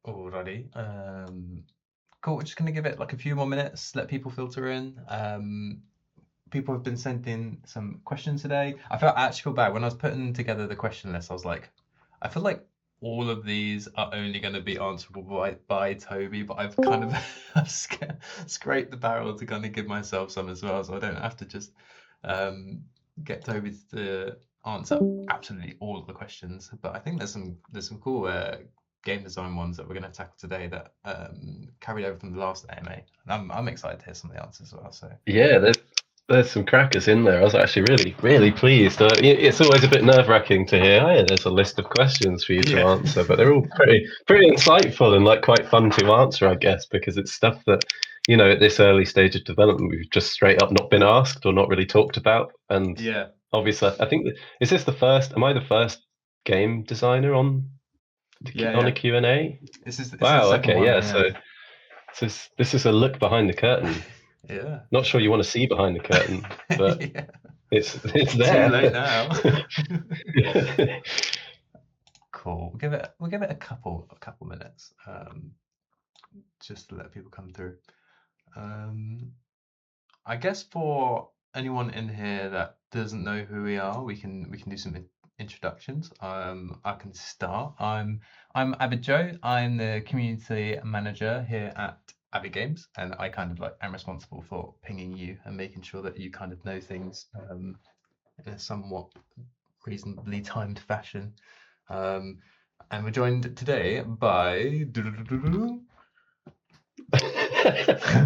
Alrighty. Cool. We're just gonna give it like a few more minutes, let people filter in. People have been sending some questions today. I actually feel bad when I was putting together the question list. I was like, I feel like all of these are only going to be answerable by Toby, but I've kind of I've scraped the barrel to kind of give myself some as well, so I don't have to just get Toby to answer absolutely all of the questions. But I think there's some cool game design ones that we're going to tackle today that carried over from the last AMA. And I'm excited to hear some of the answers as well. So Yeah, there's some crackers in there. I was actually really pleased. It's always a bit nerve-wracking to hear, oh, yeah, there's a list of questions for you to yeah. answer, but they're all pretty insightful and like quite fun to answer, I guess, because it's stuff that, at this early stage of development, we've just straight up not been asked or not really talked about. And Yeah. obviously, I think is this the first? Am I the first game designer on Yeah. a Q&A? This is the Wow. second Okay. one. Yeah. Yeah. So this is a look behind the curtain. Yeah. Not sure you want to see behind the curtain, but Yeah. it's Too there. late now. Cool. We'll give it a couple minutes, just to let people come through. I guess for anyone in here that doesn't know who we are, we can do some introductions. I can start. I'm Avid Joe. I'm the community manager here at Avid Games, and I kind of like am responsible for pinging you and making sure that you kind of know things in a somewhat reasonably timed fashion. And we're joined today by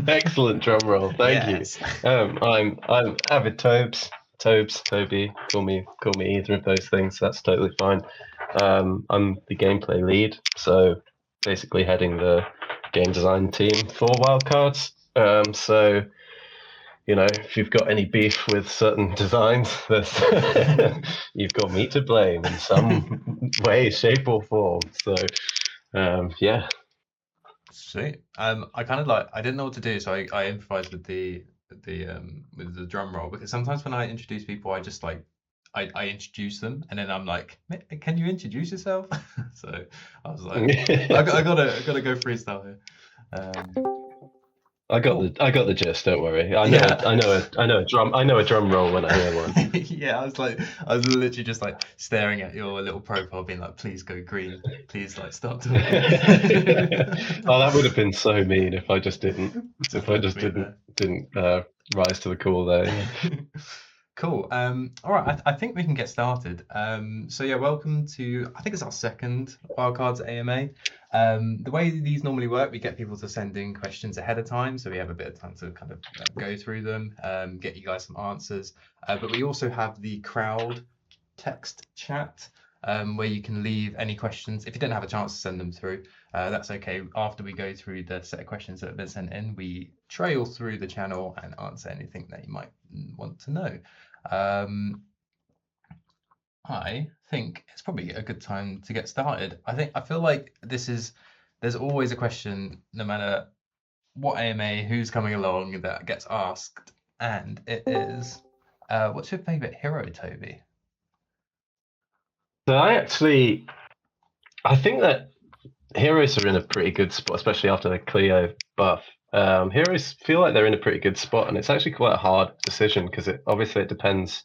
Excellent drum roll, thank you. yes. I'm AvidTobes, Toby. Call me either of those things. That's totally fine. I'm the gameplay lead, so basically heading the game design team for Wildcards. So if you've got any beef with certain designs, you've got me to blame in some way, shape, or form. So yeah. Sweet. I kind of like I didn't know what to do, so I improvised with the drum roll because sometimes when I introduce people, I just like I introduce them and then I'm like, can you introduce yourself? So I was like, I gotta go freestyle here. Cool. I got the gist. Don't worry. Yeah. I know a drum roll when I hear one. Yeah, I was literally just like staring at your little profile, being like, please go green, please like stop Oh, talking. that would have been so mean if I just didn't. Just If I left just me there. didn't rise to the call there. Yeah. Cool. All right. I think we can get started. So yeah, welcome to. I think it's our second Wildcards AMA. The way these normally work, we get people to send in questions ahead of time, so we have a bit of time to kind of go through them, get you guys some answers. But we also have the crowd text chat, where you can leave any questions. If you don't have a chance to send them through, that's okay. After we go through the set of questions that have been sent in, we trail through the channel and answer anything that you might want to know. I think it's probably a good time to get started. I feel like there's always a question, no matter what AMA, who's coming along, that gets asked, and it is, what's your favorite hero, Toby? So I think that heroes are in a pretty good spot, especially after the Cleo buff. Heroes feel like they're in a pretty good spot, and it's actually quite a hard decision because it depends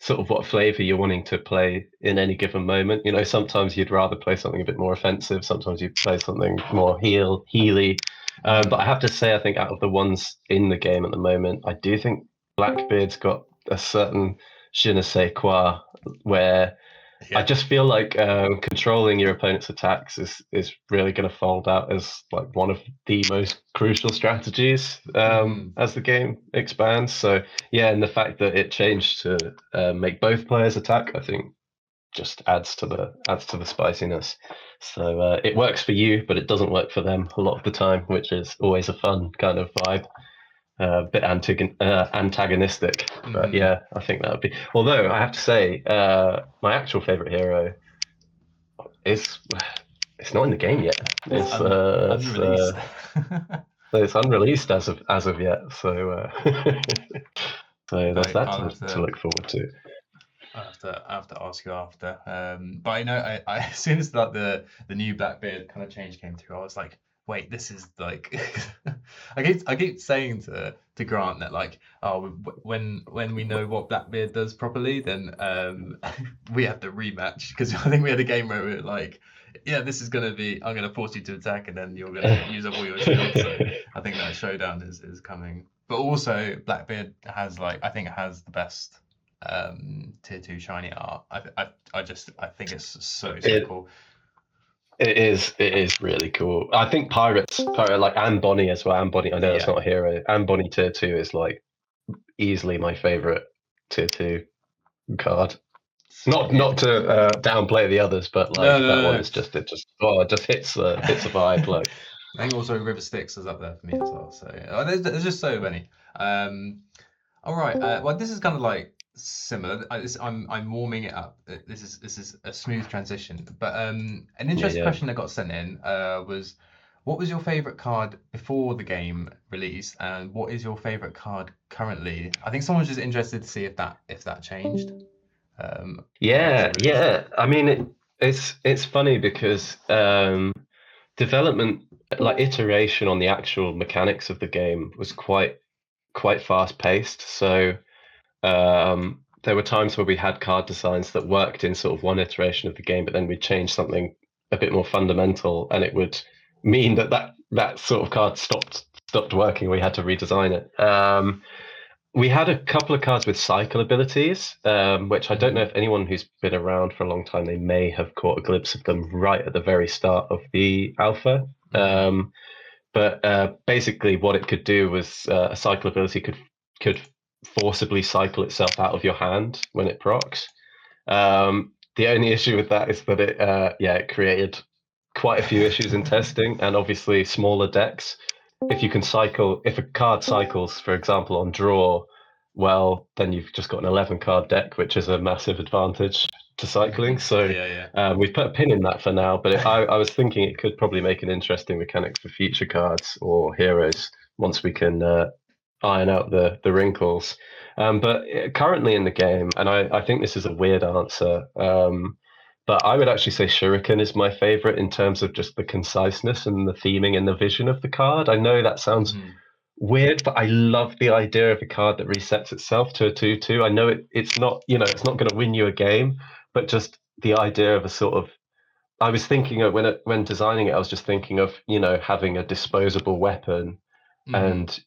sort of what flavor you're wanting to play in any given moment. Sometimes you'd rather play something a bit more offensive. Sometimes you'd play something more healy. But I have to say, I think out of the ones in the game at the moment, I do think Blackbeard's got a certain je ne sais quoi where I just feel like controlling your opponent's attacks is really going to fold out as like one of the most crucial strategies as the game expands. So yeah, and the fact that it changed to make both players attack, I think, just adds to the spiciness. So it works for you, but it doesn't work for them a lot of the time, which is always a fun kind of vibe. A bit antagonistic, but yeah, I think that would be. Although I have to say, my actual favorite hero is it's not in the game yet. Unreleased. It's unreleased as of yet. So so there's Right, that I'll have to to look forward to. I have to ask you after. But I know as soon as like the new Blackbeard kind of change came through, I was like, wait, this is like I keep saying to Grant that like, oh, when we know what Blackbeard does properly, then we have to rematch, because I think we had a game where we were like, yeah, this is gonna be, I'm gonna force you to attack and then you're gonna use up all your shields. So I think that showdown is coming. But also Blackbeard has like, I think it has the best tier 2 shiny art. I think it's so it cool. it is really cool. I think Pirate like Anne Bonny as well. Anne Bonny, I know that's Yeah. not a hero. Anne Bonny tier 2 is like easily my favorite tier 2 card. Yeah. Not to downplay the others, but No, like no, that no, one no. is just it just hits the vibe. Like I think also River Styx is up there for me as well. So there's just so many. All right. Well, this is kind of like similar. I'm warming it up. This is a smooth transition. But an yeah, interesting yeah. question that got sent in was, what was your favorite card before the game released, and what is your favorite card currently? I think someone's just interested to see if that changed after Yeah, it released. yeah. I mean, it's funny because development, like iteration on the actual mechanics of the game was quite fast paced. So there were times where we had card designs that worked in sort of one iteration of the game, but then we'd change something a bit more fundamental, and it would mean that sort of card stopped working. We had to redesign it. We had a couple of cards with cycle abilities, which I don't know Mm. if anyone who's been around for a long time, they may have caught a glimpse of them right at the very start of the alpha. Mm. But basically, what it could do was a cycle ability could forcibly cycle itself out of your hand when it procs. The only issue with that is that it created quite a few issues in testing, and obviously smaller decks. If a card cycles, for example, on draw, well, then you've just got an 11 card deck, which is a massive advantage to cycling. So Yeah, we've put a pin in that for now, but I was thinking it could probably make an interesting mechanic for future cards or heroes once we can iron out the wrinkles. But currently in the game, and I think this is a weird answer, but I would actually say Shuriken is my favorite in terms of just the conciseness and the theming and the vision of the card. I know that sounds yeah. weird, but I love the idea of a card that resets itself to a 2/2. I know it's not, it's not going to win you a game, but just the idea of a sort of I was thinking of when designing it, I was just thinking of, having a disposable weapon, Hmm. and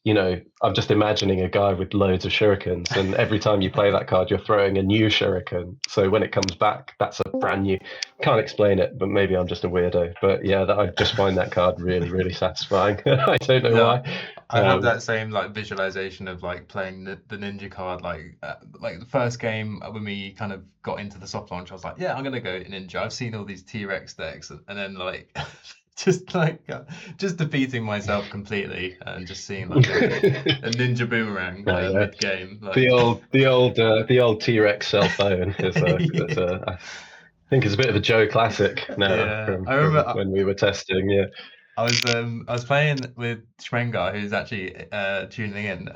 I'm just imagining a guy with loads of shurikens, and every time you play that card, you're throwing a new shuriken. So when it comes back, that's a brand new. Can't explain it, but maybe I'm just a weirdo. But yeah, I just find that card really, really satisfying. I don't know No, why. I have that same like visualization of like playing the ninja card, like the first game when we kind of got into the soft launch. I was like, yeah, I'm gonna go ninja. I've seen all these T-Rex decks, and then like just defeating myself completely and just seeing like a ninja boomerang No, yeah. mid game. The old T-Rex cell phone I think it's a bit of a Joe classic now Yeah, from I remember when we were testing. Yeah. I was playing with Schmengar, who's actually tuning in.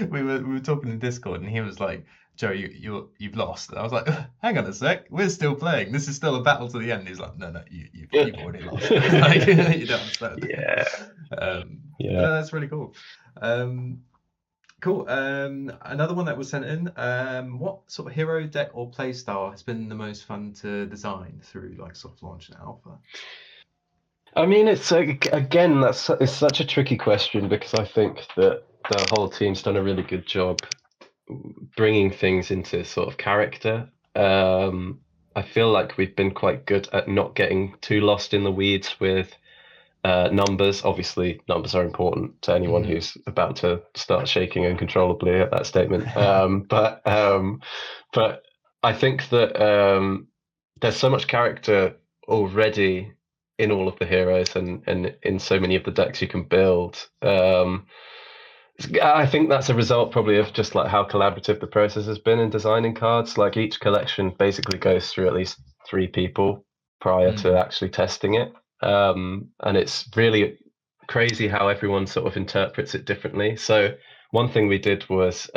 We were talking in Discord, and he was like, "Joe, you've lost." And I was like, "Hang on a sec, we're still playing. This is still a battle to the end." He's like, "No, no, you've already lost. Like you don't understand." Yeah. But Yeah. no, that's really cool. Um, cool. Another one that was sent in. What sort of hero deck or playstyle has been the most fun to design through like soft launch and alpha? I mean, it's again, it's such a tricky question because I think that the whole team's done a really good job bringing things into sort of character. I feel like we've been quite good at not getting too lost in the weeds with numbers. Obviously, numbers are important to anyone Hmm. who's about to start shaking uncontrollably at that statement. But I think that there's so much character already in all of the heroes and in so many of the decks you can build. I think that's a result probably of just like how collaborative the process has been in designing cards. Like each collection basically goes through at least 3 people prior to Hmm. actually testing it. And it's really crazy how everyone sort of interprets it differently. So one thing we did was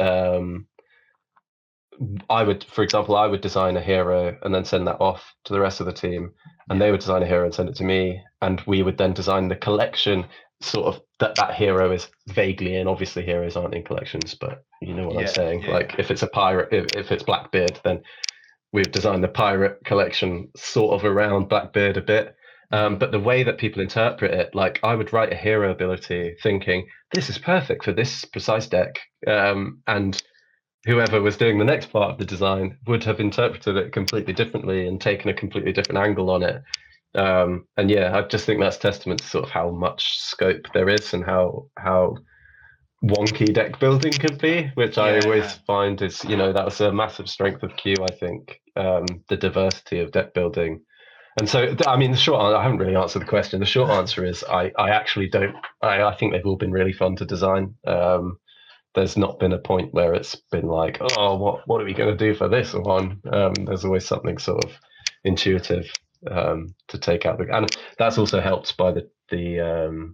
for example, I would design a hero and then send that off to the rest of the team, and Yeah. they would design a hero and send it to me, and we would then design the collection sort of that hero is vaguely in. Obviously, heroes aren't in collections, but you know what I'm Yeah. saying. Yeah. Yeah. Like if it's a pirate, if it's Blackbeard, then we've designed the pirate collection sort of around Blackbeard a bit. Mm. But the way that people interpret it, like I would write a hero ability thinking this is perfect for this precise deck, and whoever was doing the next part of the design would have interpreted it completely differently and taken a completely different angle on it. And yeah, I just think that's testament to sort of how much scope there is and how wonky deck building can be, which I Yeah. always Yeah. find is, that was a massive strength of Q, I think, the diversity of deck building. And so, I mean, I haven't really answered the question. The short answer is I actually don't, I think they've all been really fun to design. There's not been a point where it's been like, oh, what are we going to do for this one? There's always something sort of intuitive to take out. And that's also helped by the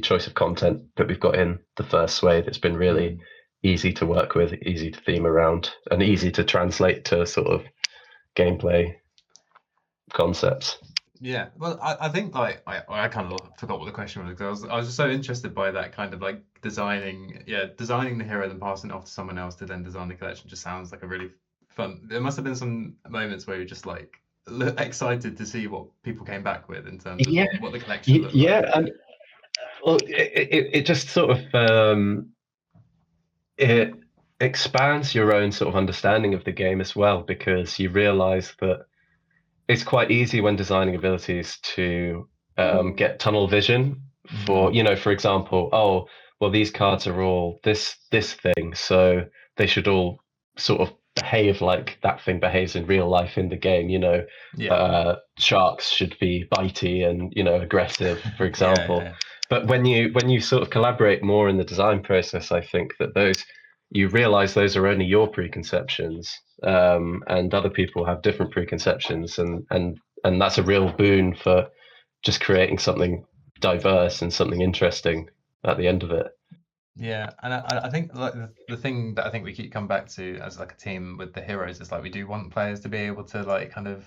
choice of content that we've got in the first sway. That's been really Mm. easy to work with, easy to theme around, and easy to translate to sort of gameplay concepts. Yeah, well, I think like I kind of forgot what the question was because I was just so interested by that kind of like designing the hero then passing it off to someone else to then design the collection just sounds like a really fun. There must have been some moments where you're just like excited to see what people came back with in terms of Yeah, what the collection looked like. yeah, and well, it just sort of it expands your own sort of understanding of the game as well because you realize that it's quite easy when designing abilities to get tunnel vision for, Mm. for example, oh, well, these cards are all this thing, so they should all sort of behave like that thing behaves in real life in the game. Yeah. Sharks should be bitey and aggressive, for Yeah, example. yeah, But when you sort of collaborate more in the design process, I think that those you realize those are only your preconceptions, and other people have different preconceptions, and that's a real boon for just creating something diverse and something interesting at the end of it. yeah. And I think like the thing that I think we keep coming back to as like a team with the heroes is like we do want players to be able to like kind of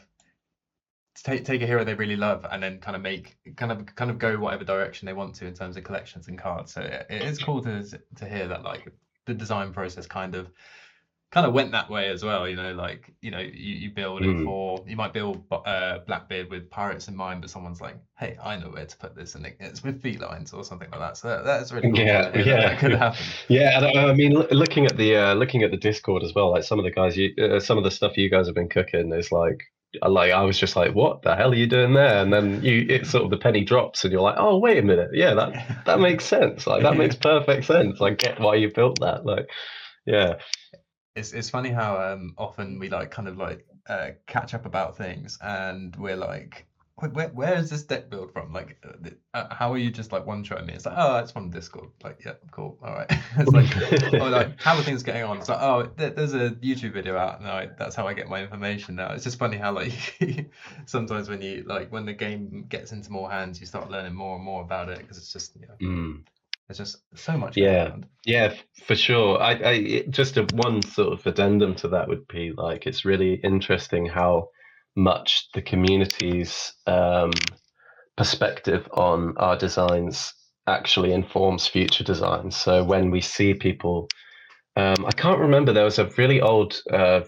take a hero they really love and then kind of make kind of go whatever direction they want to in terms of collections and cards. So it is cool to hear that like the design process kind of went that way as well. Like you build it Mm. for you might build Blackbeard with pirates in mind, but someone's like, hey, I know where to put this, and it's with felines or something like that. So that's really cool to Yeah, hear that yeah, that could happen. yeah. And I mean, looking at the Discord as well, like some of the guys, some of the stuff you guys have been cooking is like I was just like, what the hell are you doing there? And then it's sort of the penny drops, and you're like, oh, wait a minute, yeah, that makes sense. Like that makes Yeah. perfect sense. I get why you built that. Like, yeah. It's funny how often we like kind of like catch up about things and we're like, where is this deck build from? Like, how are you just like one shotting me? It's like, oh, it's from Discord. Like, yeah, cool, all right. It's like, oh, like how are things getting on? It's like, oh, there's a YouTube video out, and that's how I get my information now. It's just funny how like sometimes when you like when the game gets into more hands, you start learning more and more about it because it's just Mm. there's just so much going Yeah, around. yeah, for sure. Just one sort of addendum to that would be like it's really interesting how much the community's perspective on our designs actually informs future designs. So when we see people, I can't remember, there was a really old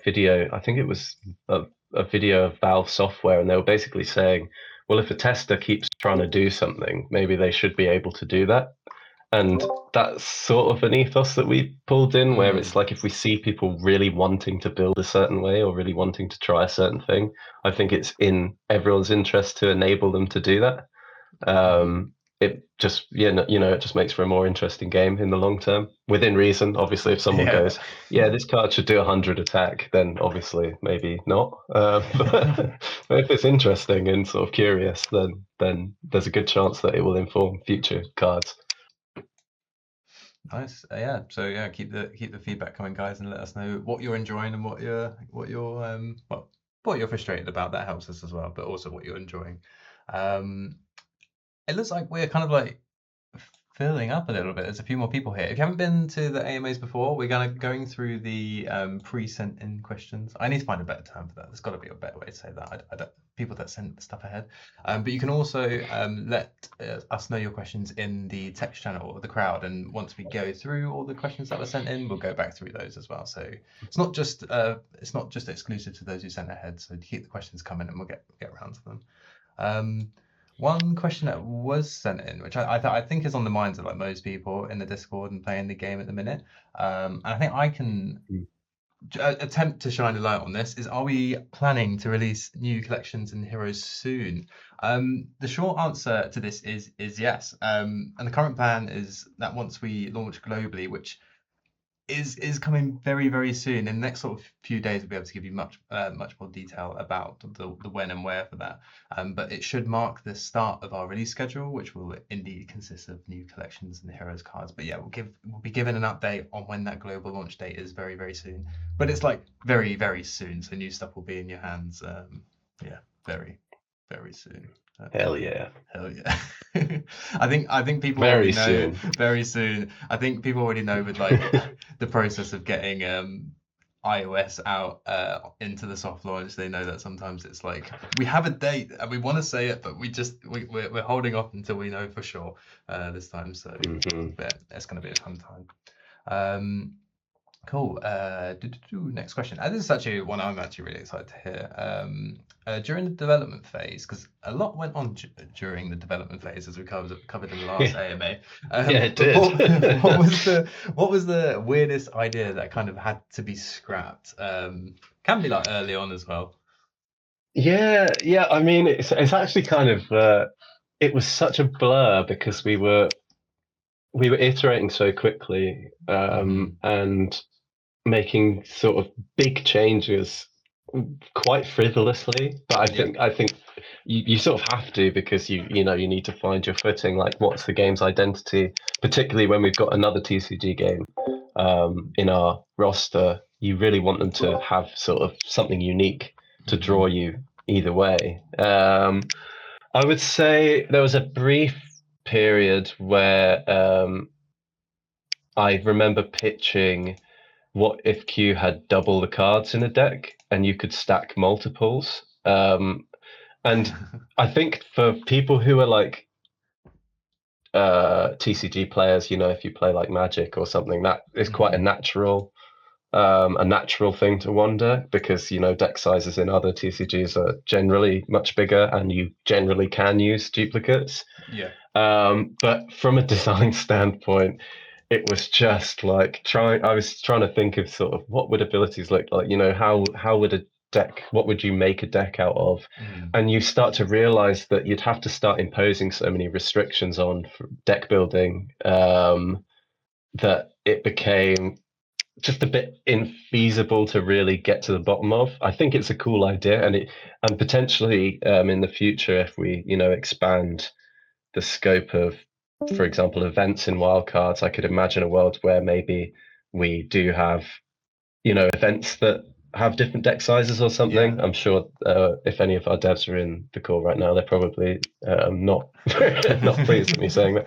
video. I think it was a video of Valve software, and they were basically saying, well, if a tester keeps trying to do something, maybe they should be able to do that. And that's sort of an ethos that we pulled in, where it's Mm. like if we see people really wanting to build a certain way or really wanting to try a certain thing, I think it's in everyone's interest to enable them to do that. Mm. It just, it just makes for a more interesting game in the long term, within reason. Obviously, if someone Yeah. goes, yeah, this card should do 100 attack, then obviously maybe not. But if it's interesting and sort of curious, then there's a good chance that it will inform future cards. Nice. Yeah. So yeah, keep the feedback coming, guys, and let us know what you're enjoying and what you're frustrated about. That helps us as well, but also what you're enjoying. Um, it looks like we're kind of like filling up a little bit. There's a few more people here. If you haven't been to the AMAs before, we're going through the pre-sent in questions. I need to find a better term for that. There's got to be a better way to say that. I don't, people that send stuff ahead. But you can also let us know your questions in the text channel or the crowd, and once we go through all the questions that were sent in, we'll go back through those as well. So it's not just exclusive to those who sent ahead. So keep the questions coming, and we'll get around to them. One question that was sent in, which I think is on the minds of like most people in the Discord and playing the game at the minute, and I think I can attempt to shine a light on this, is: are we planning to release new collections and heroes soon? The short answer to this is yes. And the current plan is that once we launch globally, which is coming very, very soon. In the next sort of few days, we'll be able to give you much more detail about the when and where for that. But it should mark the start of our release schedule, which will indeed consist of new collections and heroes cards. But yeah, we'll be given an update on when that global launch date is very, very soon. But it's like very, very soon. So new stuff will be in your hands. Yeah, very, very soon. Hell yeah. Hell yeah. I think people Very already know soon. very soon. I think people already know with like the process of getting iOS out into the soft launch. They know that sometimes it's like we have a date and we want to say it, but we're holding off until we know for sure this time. So yeah, it's going to be a fun time. Cool. Next question. This is actually one I'm actually really excited to hear. During the development phase, because a lot went on during the development phase, as we covered in the last AMA. Yeah, it did. What was the weirdest idea that kind of had to be scrapped? Can be like early on as well. Yeah. I mean, it's actually kind of it was such a blur because we were iterating so quickly and making sort of big changes quite frivolously. But I think you sort of have to, because you need to find your footing. Like, what's the game's identity? Particularly when we've got another TCG game in our roster, you really want them to have sort of something unique to draw you either way. I would say there was a brief period where I remember pitching, what if Q had double the cards in a deck and you could stack multiples? And I think for people who are like TCG players, if you play like Magic or something, that is quite a natural thing to wonder, because deck sizes in other TCGs are generally much bigger and you generally can use duplicates. But from a design standpoint, it was just like I was trying to think of sort of what would abilities look like, how would a deck, what would you make a deck out of? And you start to realize that you'd have to start imposing so many restrictions on deck building that it became just a bit infeasible to really get to the bottom of. I think it's a cool idea, and potentially in the future, if we expand the scope of, for example, events in wildcards, I could imagine a world where maybe we do have events that have different deck sizes or something. I'm sure if any of our devs are in the call right now, they're probably not pleased with me saying that.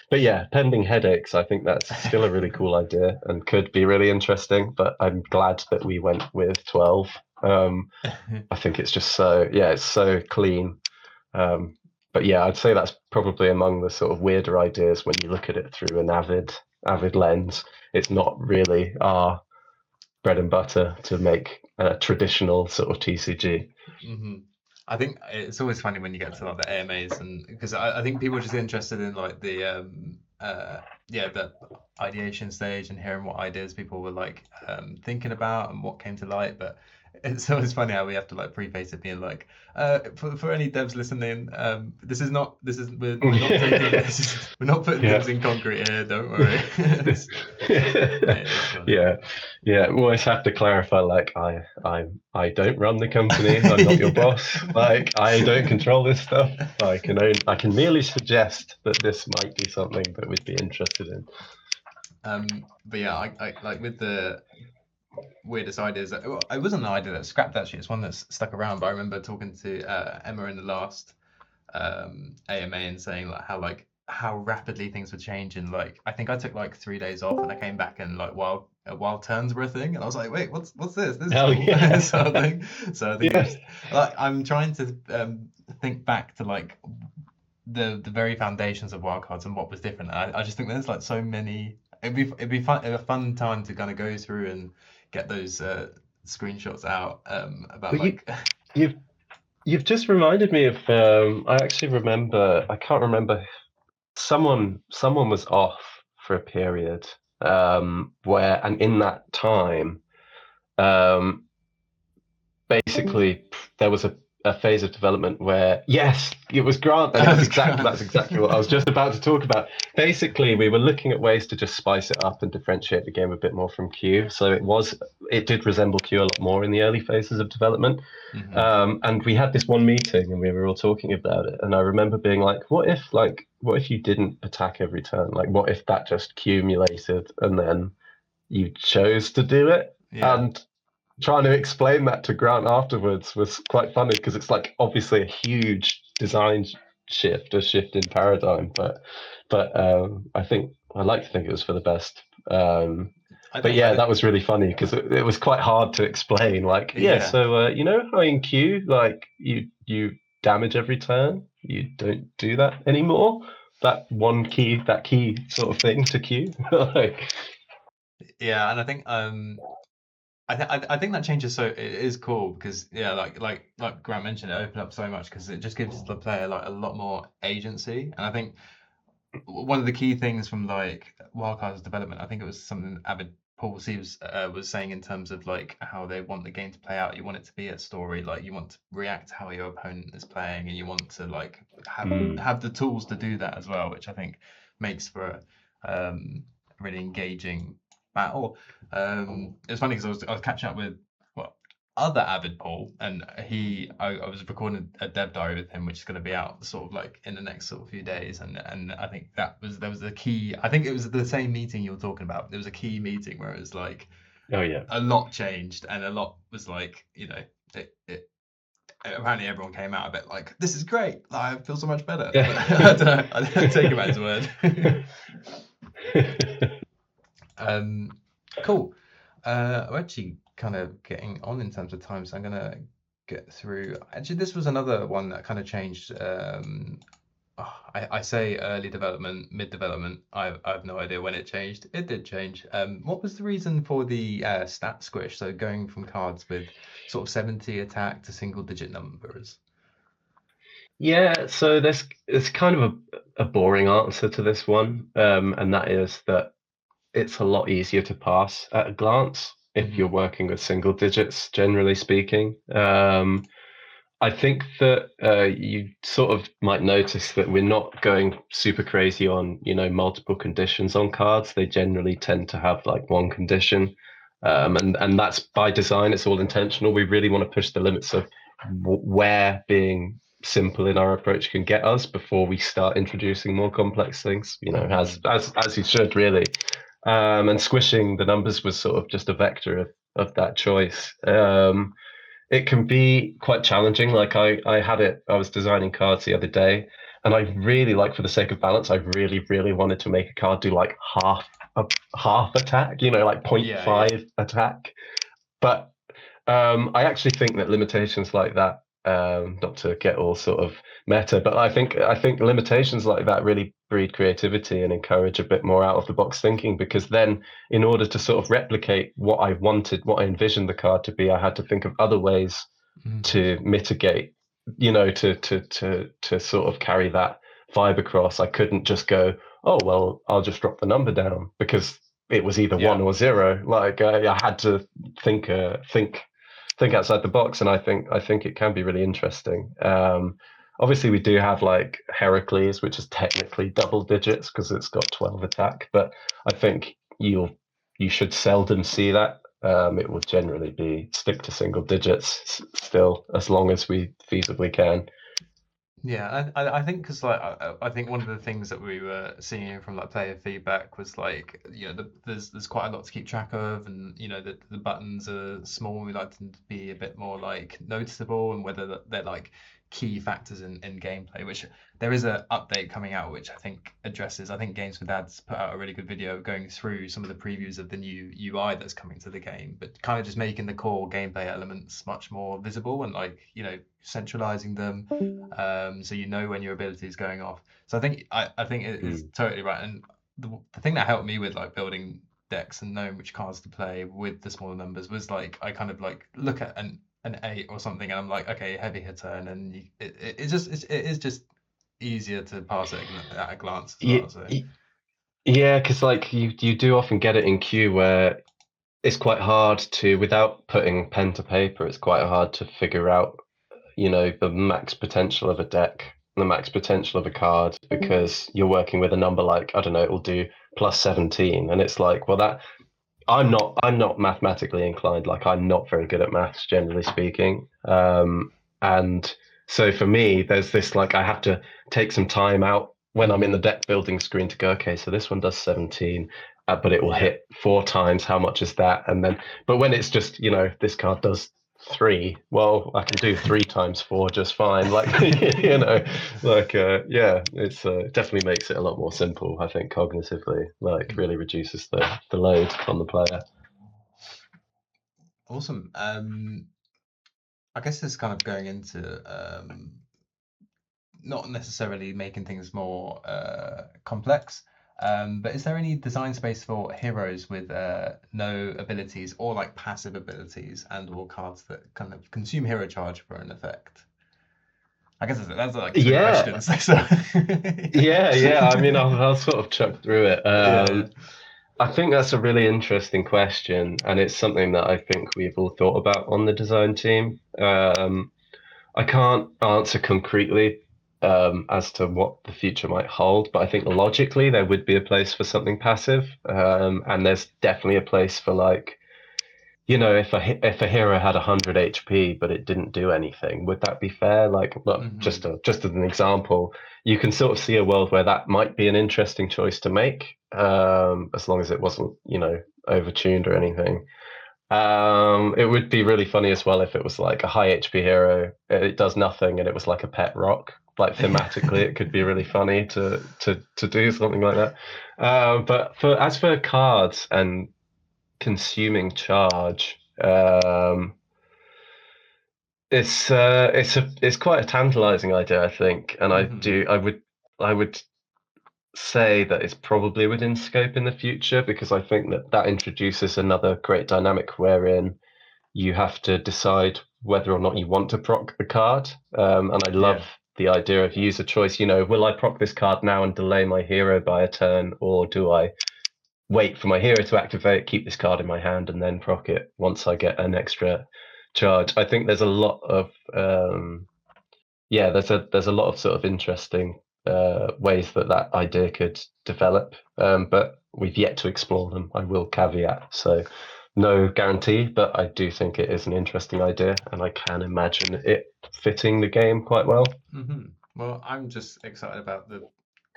But yeah, pending headaches, I think that's still a really cool idea and could be really interesting. But I'm glad that we went with 12. I think it's just it's so clean. But yeah, I'd say that's probably among the sort of weirder ideas when you look at it through an Avid lens. It's not really our bread and butter to make a traditional sort of TCG. I think it's always funny when you get to like the AMAs, and because I think people are just interested in like the the ideation stage and hearing what ideas people were like thinking about and what came to light. But it's always funny how we have to like preface it being like for any devs listening, we're not putting things in concrete here, don't worry. We always have to clarify, like, I don't run the company, I'm not your boss, like I don't control this stuff. I can merely suggest that this might be something that we'd be interested in. But yeah, I like with the weirdest ideas. It wasn't an idea that was scrapped, actually. It's one that's stuck around. But I remember talking to Emma in the last AMA and saying like how rapidly things were changing. Like I think I took like 3 days off and I came back and like wild turns were a thing, and I was like, wait, what's this? This is Oh cool. yeah, sort of thing. So I think yeah. it's like I'm trying to think back to like the very foundations of wildcards and what was different. I just think there's like so many. It'd be a fun time to kind of go through and get those screenshots out about But like you've you've just reminded me of. I actually remember. I can't remember. Someone was off for a period where, and in that time, um, basically there was a phase of development where yes, it was Grant, and it I was was exactly kind that's exactly what I was just about to talk about. Basically, we were looking at ways to just spice it up and differentiate the game a bit more from Q. So it did resemble Q a lot more in the early phases of development. hmm And we had this one meeting and we were all talking about it. And I remember being like, what if you didn't attack every turn? Like, what if that just accumulated and then you chose to do it? Yeah. And trying to explain that to Grant afterwards was quite funny because it's like obviously a huge design shift, a shift in paradigm. But I think I like to think it was for the best. I But think I yeah, think that was really funny because it was quite hard to explain. Like, yeah, yeah. so you know how in Q, like you damage every turn, you don't do that anymore. That key sort of thing to Q. Like, Yeah, and I think I think that changes so it is cool because yeah, like Grant mentioned, it opened up so much because it just gives the player like a lot more agency. And I think one of the key things from like Wildcard's development, I think it was something Avid Paul Seeves was saying in terms of like how they want the game to play out. You want it to be a story, like you want to react to how your opponent is playing, and you want to like mm, have the tools to do that as well, which I think makes for a really engaging battle. It's funny because I was catching up with well other Avid Paul, and I was recording a dev diary with him, which is going to be out sort of like in the next sort of few days, and I think there was a key. I think it was the same meeting you were talking about. There was a key meeting where it was like oh yeah. a lot changed and a lot was like it apparently everyone came out a bit like this is great. Like, I feel so much better, but I don't know. I didn't take him at his word. Um, cool. I'm actually kind of getting on in terms of time, so I'm gonna get through. Actually, this was another one that kind of changed. I say early development, mid development. I have no idea when it changed. It did change. What was the reason for the stat squish? So going from cards with sort of 70 attack to single digit numbers. Yeah, so there's kind of a boring answer to this one, and that is that it's a lot easier to pass at a glance if you're hmm working with single digits, generally speaking. I think that you sort of might notice that we're not going super crazy on, multiple conditions on cards. They generally tend to have like one condition, and that's by design. It's all intentional. We really want to push the limits of where being simple in our approach can get us before we start introducing more complex things. hmm As you should really. And squishing the numbers was sort of just a vector of that choice. It can be quite challenging. Like I was designing cards the other day, and I really like, for the sake of balance, I really, really wanted to make a card do like a half attack, like point Yeah, yeah. 0.5 attack. But I actually think that limitations like that, not to get all sort of meta, but I think limitations like that really breed creativity and encourage a bit more out of the box thinking. Because then, in order to sort of replicate what I wanted, what I envisioned the card to be, I had to think of other ways hmm to mitigate, to sort of carry that vibe across. I couldn't just go, oh well, I'll just drop the number down because it was either one Yeah. or zero. Like I had to think outside the box, and I think it can be really interesting. Obviously, we do have like Heracles, which is technically double digits because it's got 12 attack, but I think you should seldom see that. It will generally be stick to single digits still, as long as we feasibly can. Yeah, I think because like I think one of the things that we were seeing from like player feedback was like there's quite a lot to keep track of, and the buttons are small. We like them to be a bit more like noticeable, and whether they're like key factors in gameplay, which there is a update coming out which I think addresses. I think Games with Dads put out a really good video going through some of the previews of the new UI that's coming to the game, but kind of just making the core gameplay elements much more visible and like, you know, centralizing them, so you know when your ability is going off. So I think it is totally right. And the thing that helped me with like building decks and knowing which cards to play with the smaller numbers was like I kind of like look at an 8 or something and I'm like, okay, heavy hitter, and then it is just easier to pass it at a glance as well. So Yeah, because like you do often get it in queue where it's quite hard to, without putting pen to paper, it's quite hard to figure out, you know, the max potential of a deck, the max potential of a card, because you're working with a number like, I don't know, it will do plus 17. And it's like, well, that I'm not mathematically inclined. Like I'm not very good at maths, generally speaking. And so for me, there's this like I have to take some time out when I'm in the deck building screen to go, okay, so this one does 17, but it will hit 4 times. How much is that? And then, but when it's just, you know, this card does 3, well, I can do 3 times 4 just fine. Like, you know, like, yeah, it's definitely makes it a lot more simple, I think, cognitively, like really reduces the load on the player. Awesome. I guess this is kind of going into not necessarily making things more complex, but is there any design space for heroes with no abilities or like passive abilities and or cards that kind of consume hero charge for an effect? I guess that's like three Yeah, questions. So, yeah. I mean, I'll sort of chuck through it. yeah. I think that's a really interesting question, and it's something that I think we've all thought about on the design team. I can't answer concretely as to what the future might hold, but I think logically there would be a place for something passive, and there's definitely a place for like, you know, if a hero had 100 HP but it didn't do anything, would that be fair? Like, well, Hmm. just as an example, you can sort of see a world where that might be an interesting choice to make, as long as it wasn't, you know, overtuned or anything. It would be really funny as well if it was like a high HP hero, it does nothing, and it was like a pet rock. Like thematically, it could be really funny to do something like that. But for cards and consuming charge, it's quite a tantalizing idea, I think, and Hmm. I would say that it's probably within scope in the future, because I think that that introduces another great dynamic wherein you have to decide whether or not you want to proc the card. And I love Yeah. the idea of user choice. You know, will I proc this card now and delay my hero by a turn, or do I wait for my hero to activate, keep this card in my hand, and then proc it once I get an extra charge? I think there's a lot of yeah, there's a lot of sort of interesting ways that that idea could develop, but we've yet to explore them. I will caveat, so no guarantee, but I do think it is an interesting idea, and I can imagine it fitting the game quite well. Hmm. Well, I'm just excited about the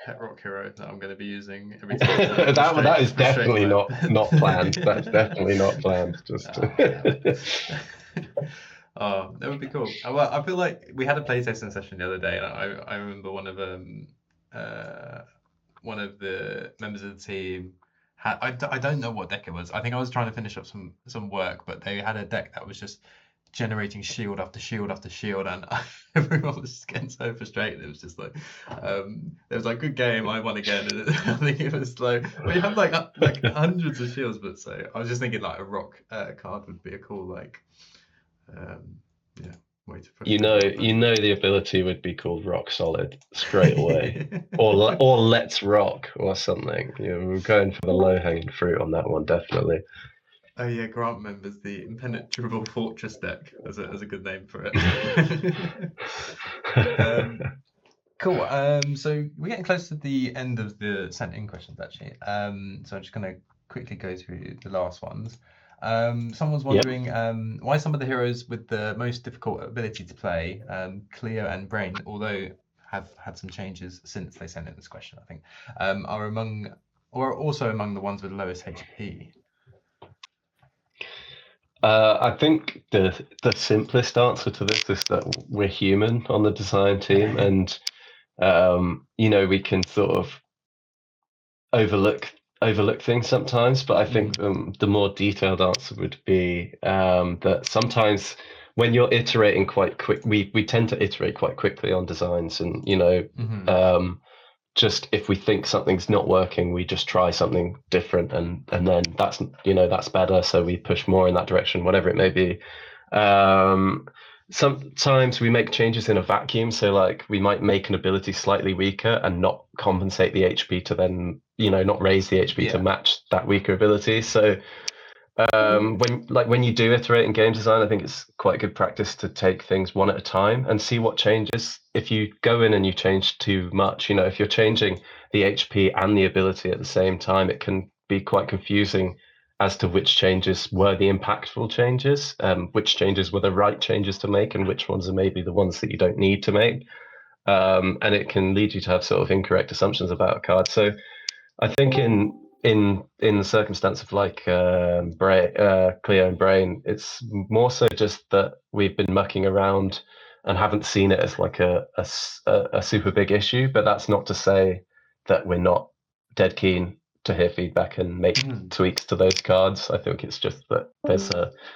pet rock hero that I'm going to be using every time to That is frustrate definitely my not planned. That's opponent. definitely not planned. Just Damn it. Oh, that would be cool. Well, I feel like we had a PlayStation session the other day, and I remember uh one of the members of the team had I don't know what deck it was. I think I was trying to finish up some work, but they had a deck that was just generating shield after shield after shield, and everyone was just getting so frustrated. It was just like, it was like good game, I won again, and I think it was like we have like hundreds of shields, but so I was just thinking like a rock card would be a cool like, um, yeah, way to frustrate my you opponent. know the ability would be called rock solid straight away, or let's rock or something. You know, we're going for the low hanging fruit on that one, definitely. Oh yeah, Grant remembers the impenetrable fortress deck as a good name for it. um, Cool. So we're getting close to the end of the sent in questions actually. So I'm just gonna quickly go through the last ones. Someone's Yep. wondering why some of the heroes with the most difficult ability to play, Cleo and Brain, although have had some changes since they sent in this question, I think, are among or also among the ones with lowest HP. I think the simplest answer to this is that we're human on the design team, and we can sort of overlook overlook things sometimes. But I think the more detailed answer would be that sometimes when you're iterating quite quick, we tend to iterate quite quickly on designs, and just if we think something's not working, we just try something different, and then that's better, so we push more in that direction, whatever it may be. um, Sometimes we make changes in a vacuum, so like we might make an ability slightly weaker and not compensate the HP to then not raise the HP to Yeah. match that weaker ability. So when you do iterate in game design, I think it's quite good practice to take things one at a time and see what changes. If you go in and you change too much, if you're changing the HP and the ability at the same time, it can be quite confusing as to which changes were the impactful changes, which changes were the right changes to make, and which ones are maybe the ones that you don't need to make. And it can lead you to have sort of incorrect assumptions about a card. So I think in the circumstance of like Cleo and Brain, it's more so just that we've been mucking around and haven't seen it as like a super big issue. But that's not to say that we're not dead keen to hear feedback and make tweaks to those cards. I think it's just that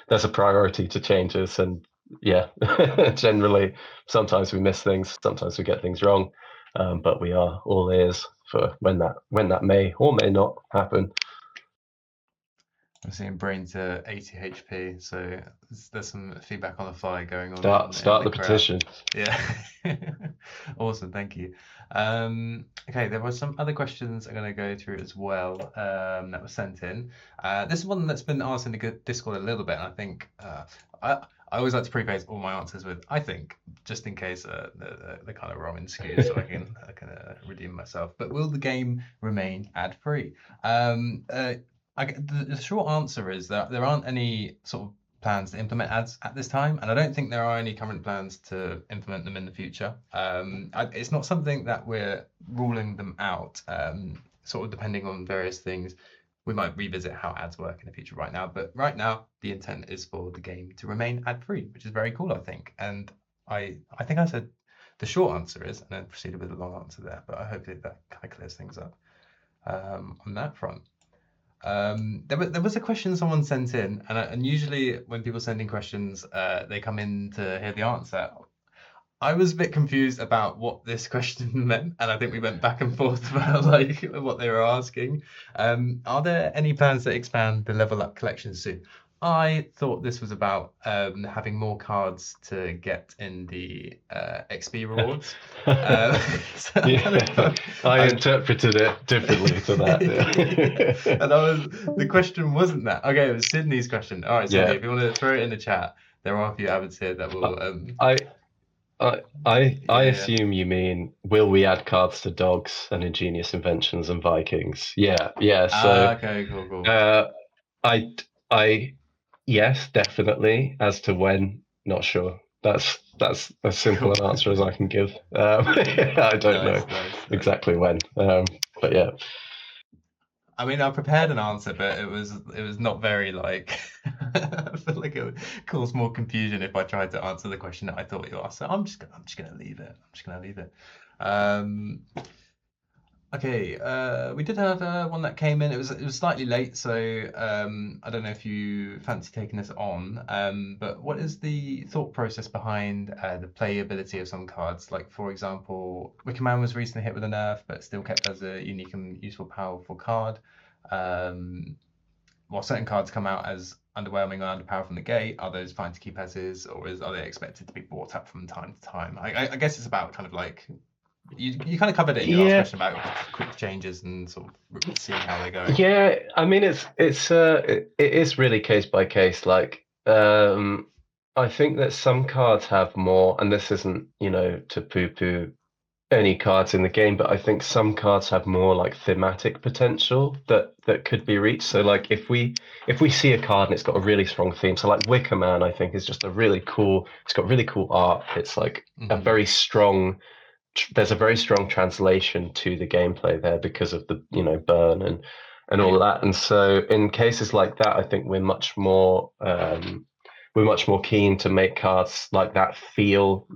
there's a priority to changes, and yeah, generally sometimes we miss things, sometimes we get things wrong. But we are all ears for when that may or may not happen. I'm seeing Brain to 80 HP, so there's some feedback on the fly going on Start in the the crowd. petition. Yeah. Awesome, thank you. Okay, there were some other questions I'm going to go through as well that were sent in. This is one that's been asked in the Discord a little bit, and I think I always like to preface all my answers with "I think," just in case they're kind of wrong and skewed, so I can redeem myself. But will the game remain ad free? The short answer is that there aren't any sort of plans to implement ads at this time, and I don't think there are any current plans to implement them in the future. It's not something that we're ruling them out, sort of depending on various things. We might revisit how ads work in the future right now, but right now the intent is for the game to remain ad free, which is very cool, I think. And I think I said the short answer is, and then proceeded with a long answer there, but I hope that kind of clears things up on that front. There was a question someone sent in, and usually when people send in questions, they come in to hear the answer. I was a bit confused about what this question meant, and I think we went back and forth about like what they were asking. Are there any plans to expand the level up collection soon? I thought this was about having more cards to get in the XP rewards. I interpreted it differently to that. Yeah. And the question wasn't that. Okay, it was Sydney's question. All right, Sydney, if you want to throw it in the chat, there are a few avids here that will. I assume you mean, will we add cards to dogs and ingenious inventions and Vikings? Yeah. So okay, cool. I yes, definitely. As to when, not sure. That's as simple an answer as I can give. I don't know exactly when, but yeah. I mean, I prepared an answer, but it was not very like. I feel like it would cause more confusion if I tried to answer the question that I thought you asked. So I'm just gonna leave it. I'm just gonna leave it. Okay, we did have one that came in. It was slightly late, so I don't know if you fancy taking this on. But what is the thought process behind the playability of some cards? Like, for example, Wicker Man was recently hit with a nerf, but still kept as a unique and useful, powerful card. While certain cards come out as underwhelming or underpowered from the gate, are those fine to keep as is, or are they expected to be brought up from time to time? I guess it's about kind of like you kind of covered it in your last question about quick changes and sort of seeing how they go. Yeah, I mean it is really case by case. Like I think that some cards have more, and this isn't to poo-poo any cards in the game, but I think some cards have more like thematic potential that could be reached. So like if we see a card and it's got a really strong theme, so like Wicker Man, I think is just a really cool. It's got really cool art. It's like a very strong. There's a very strong translation to the gameplay there because of the burn, and all of that. And so in cases like that, I think we're much more keen to make cards like that feel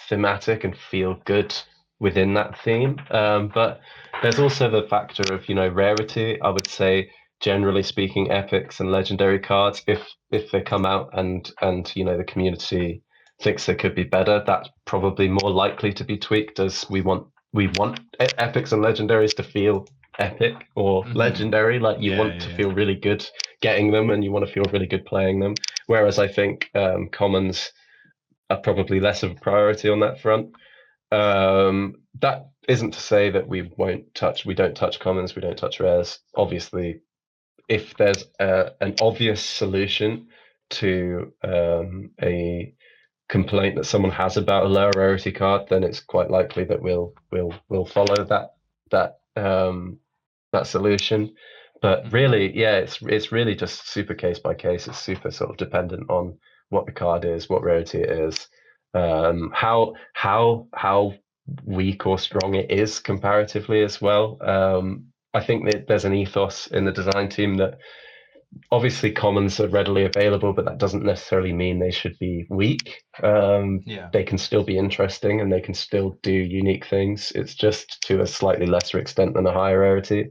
thematic and feel good within that theme. But there's also the factor of, rarity. I would say, generally speaking, epics and legendary cards, if they come out and the community thinks they could be better, that's probably more likely to be tweaked, as we want epics and legendaries to feel epic or legendary. Like you want to feel really good getting them, and you want to feel really good playing them. Whereas I think commons are probably less of a priority on that front. That isn't to say that we don't touch commons, we don't touch rares. Obviously, if there's an obvious solution to a complaint that someone has about a lower rarity card, then it's quite likely that we'll follow that solution. But really, yeah, it's really just super case by case. It's super sort of dependent on what the card is, what rarity it is, how weak or strong it is comparatively as well. I think that there's an ethos in the design team that obviously commons are readily available, but that doesn't necessarily mean they should be weak. They can still be interesting and they can still do unique things. It's just to a slightly lesser extent than a higher rarity.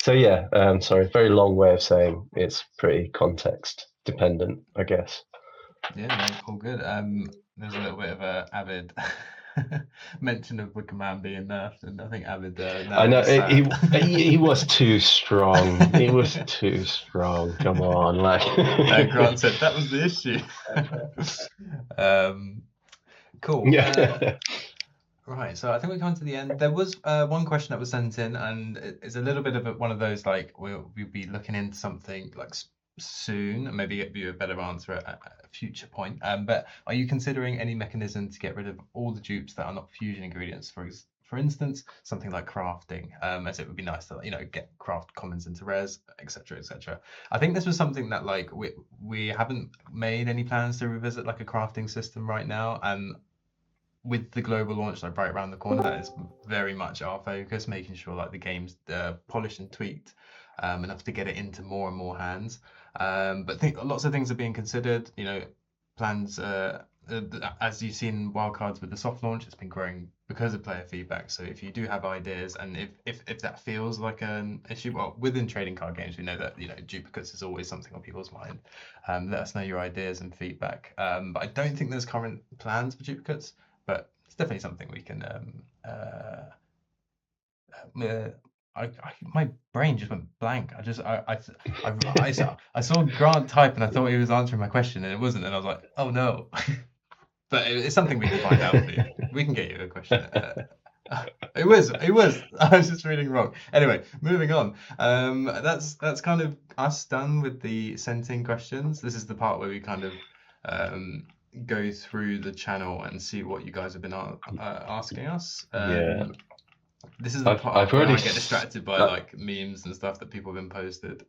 So yeah, sorry, very long way of saying it's pretty context dependent, I guess. Yeah, no, all good. There's a little bit of a Avid mention of Wicker Man being nerfed, and I think Avid I know he he was too strong. He was too strong. Come on, like. Grant said that was the issue. Cool. Yeah. Right, so I think we're coming to the end. There was one question that was sent in, and it's a little bit of one of those like we'll be looking into something like soon, and maybe give you a better answer at a future point. But are you considering any mechanism to get rid of all the dupes that are not fusion ingredients? For instance, something like crafting, as it would be nice to get craft commons into rares, etc., etc. I think this was something that like we haven't made any plans to revisit like a crafting system right now, and with the global launch like right around the corner, that is very much our focus, making sure like the game's polished and tweaked enough to get it into more and more hands. But I think lots of things are being considered. Plans as you've seen wildcards with the soft launch, it's been growing because of player feedback. So if you do have ideas, and if that feels like an issue, well, within trading card games, we know that duplicates is always something on people's mind. Let us know your ideas and feedback. But I don't think there's current plans for duplicates, but it's definitely something we can. My brain just went blank. I saw Grant type and I thought he was answering my question and it wasn't, and I was like, oh no. But it's something we can find out for you. We can get you a question. It was. I was just reading wrong. Anyway, moving on. That's kind of us done with the sent in questions. This is the part where we kind of go through the channel and see what you guys have been asking us. Yeah. This is the part where I get distracted by like memes and stuff that people have been posted.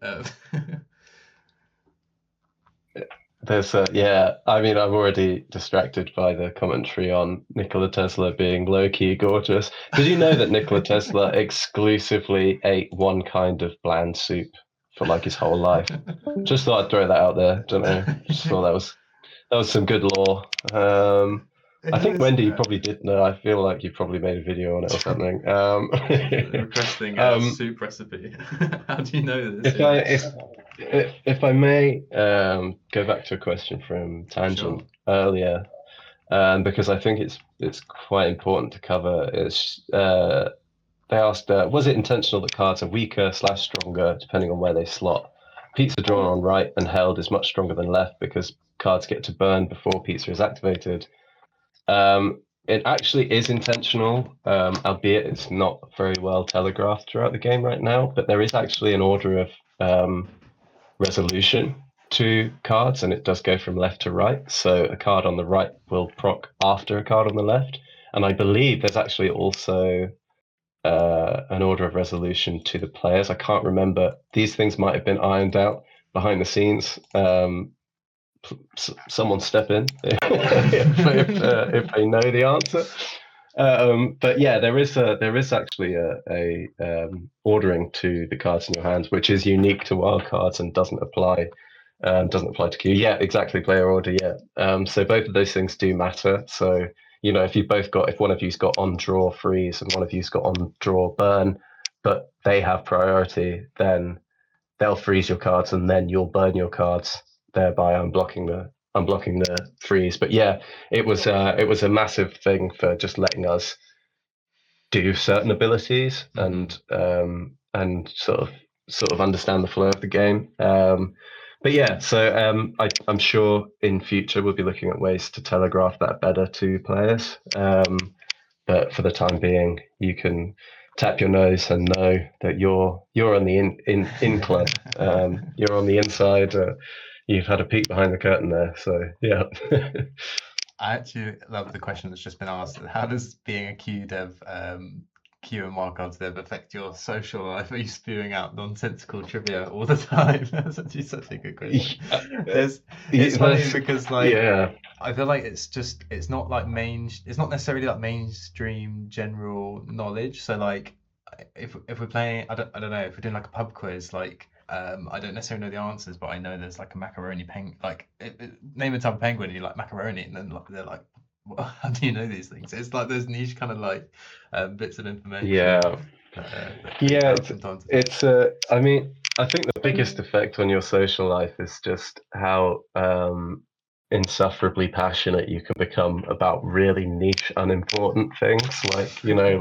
There's I mean, I'm already distracted by the commentary on Nikola Tesla being low-key gorgeous. Did you know that Nikola Tesla exclusively ate one kind of bland soup for like his whole life? Just thought I'd throw that out there. Don't know. Just thought that was some good lore. I think Wendy, you probably did know. I feel like you probably made a video on it or something. Requesting a soup recipe. How do you know this? If I may go back to a question from Tangent earlier, because I think it's quite important to cover. They asked, was it intentional that cards are weaker / stronger depending on where they slot? Pizza drawn on right and held is much stronger than left because cards get to burn before pizza is activated. It actually is intentional, albeit it's not very well telegraphed throughout the game right now, but there is actually an order of resolution to cards, and it does go from left to right. So a card on the right will proc after a card on the left. And I believe there's actually also an order of resolution to the players. I can't remember. These things might have been ironed out behind the scenes. Someone step in if they know the answer. But yeah, there is actually a ordering to the cards in your hands, which is unique to wild cards and doesn't apply to queue. Yeah, exactly. Player order. Yeah. So both of those things do matter. So if one of you's got on draw freeze and one of you's got on draw burn, but they have priority, then they'll freeze your cards and then you'll burn your cards, thereby unblocking the freeze. But yeah, it was a massive thing for just letting us do certain abilities and sort of understand the flow of the game. But yeah, so I'm sure in future we'll be looking at ways to telegraph that better to players. But for the time being, you can tap your nose and know that you're on the in club. You're on the inside. You've had a peek behind the curtain there. So yeah. I actually love the question that's just been asked. How does being a Q dev, Q and wildcards dev affect your social life? Are you spewing out nonsensical trivia all the time? That's actually such a good question. It's funny because Yeah. I feel like it's not like it's not necessarily like mainstream general knowledge. So like if we're playing, I don't know, if we're doing like a pub quiz, like I don't necessarily know the answers, but I know there's like a macaroni penguin, like name a type of penguin, and you're like macaroni, and then like, they're like, well, how do you know these things? It's like those niche kind of like bits of information Yeah. that creep Yeah, out from time to time. I mean, I think the biggest effect on your social life is just how insufferably passionate you can become about really niche, unimportant things. Like, there's